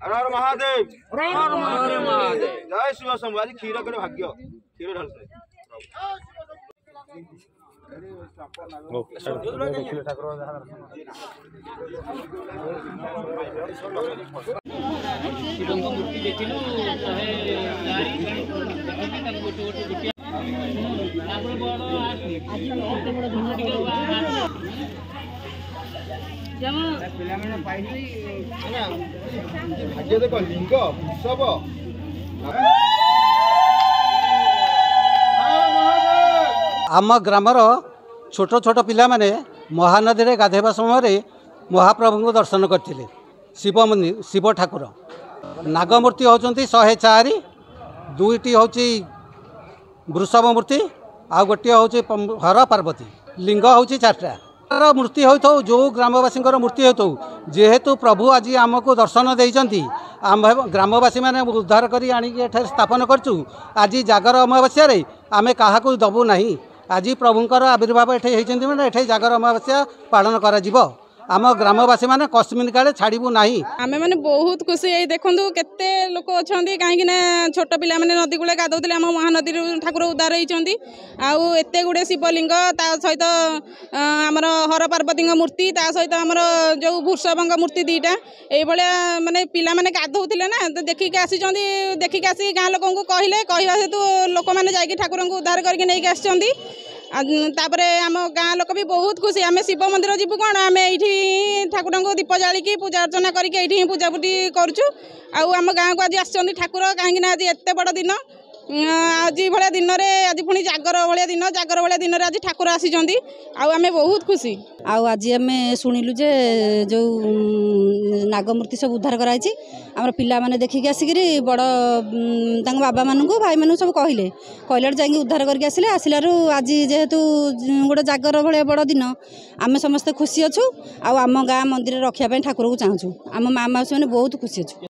हर हर महादेव महादेव। जय शिव शंभु। आज क्षीर करे भाग्य क्षीर ढालते भाग्य देख लिंग वृषभ आम ग्रामर छोट छोट पिला माने महानदी रे गाधेबा समय महाप्रभु को दर्शन करथिले। शिव ठाकुर नागमूर्ति होचंती 104 दुईटी होची वृषभ मूर्ति आ गोटे होची हर पार्वती लिंग होची 4टा मूर्ति होता जो ग्रामवासी मूर्ति होता जेहेतु प्रभु आज आमको दर्शन देइचंती आम ग्रामवासी मैंने उद्धार करी आनिक स्थापन करचु। आज जागर अमावस्या आमे काहाकू दबू नहीं। आज प्रभुंकर आविर्भाव एठे होइचंती माने एठे जागर अमावस्या पालन करा जिवो। आम ग्रामवासी मैंने कस्मिन काले छाड़ू नहीं। आमे माने बहुत खुशी है। देखु केते लोक अच्छा कहीं छोट पिला माने नदी कूले गाधौले आम महानदी ठाकुर उद्धार होती आते गुड़े शिवलिंग सहित आमर हर पार्वती मूर्ति सहित आमर जो वृषभ मूर्ति 2टा ये माने पिला माने गाधौले ना तो देखिक आसी देखिक आसी गाँ लोक कहले कहवा हेतु लोक मैंने जाकि ठाकुर को उद्धार करके नहीं आसी तापर आम गाँ लोक भी बहुत खुशी। आम शिव मंदिर जीवु कौन आम ये ठाकुर को दीप जालिकी पूजा अर्चना करके पूजा पूजी करुचु। आम गाँ को आज आस ठाकुर कहीं आज एत बड़ दिन आज भाया दिन में आज पुणी जागर भाया दिन में आज ठाकुर आसी आम बहुत खुशी। आज आम शुणिलु जे जो नागमूर्ति सब उद्धार कराई आम पिला माने देखिक आसिक बड़ बाबा मानू भाई मानू सब कहले जा उद्धार करके आसिले आसिलु आज जेहेतु गोटे जागर भाया बड़ दिन आम समस्ते खुशी अच्छु आम गाँ मंदिर रखापी ठाकुर को चाहूँ आम माँ माउसी मैंने बहुत खुशी अच्छु।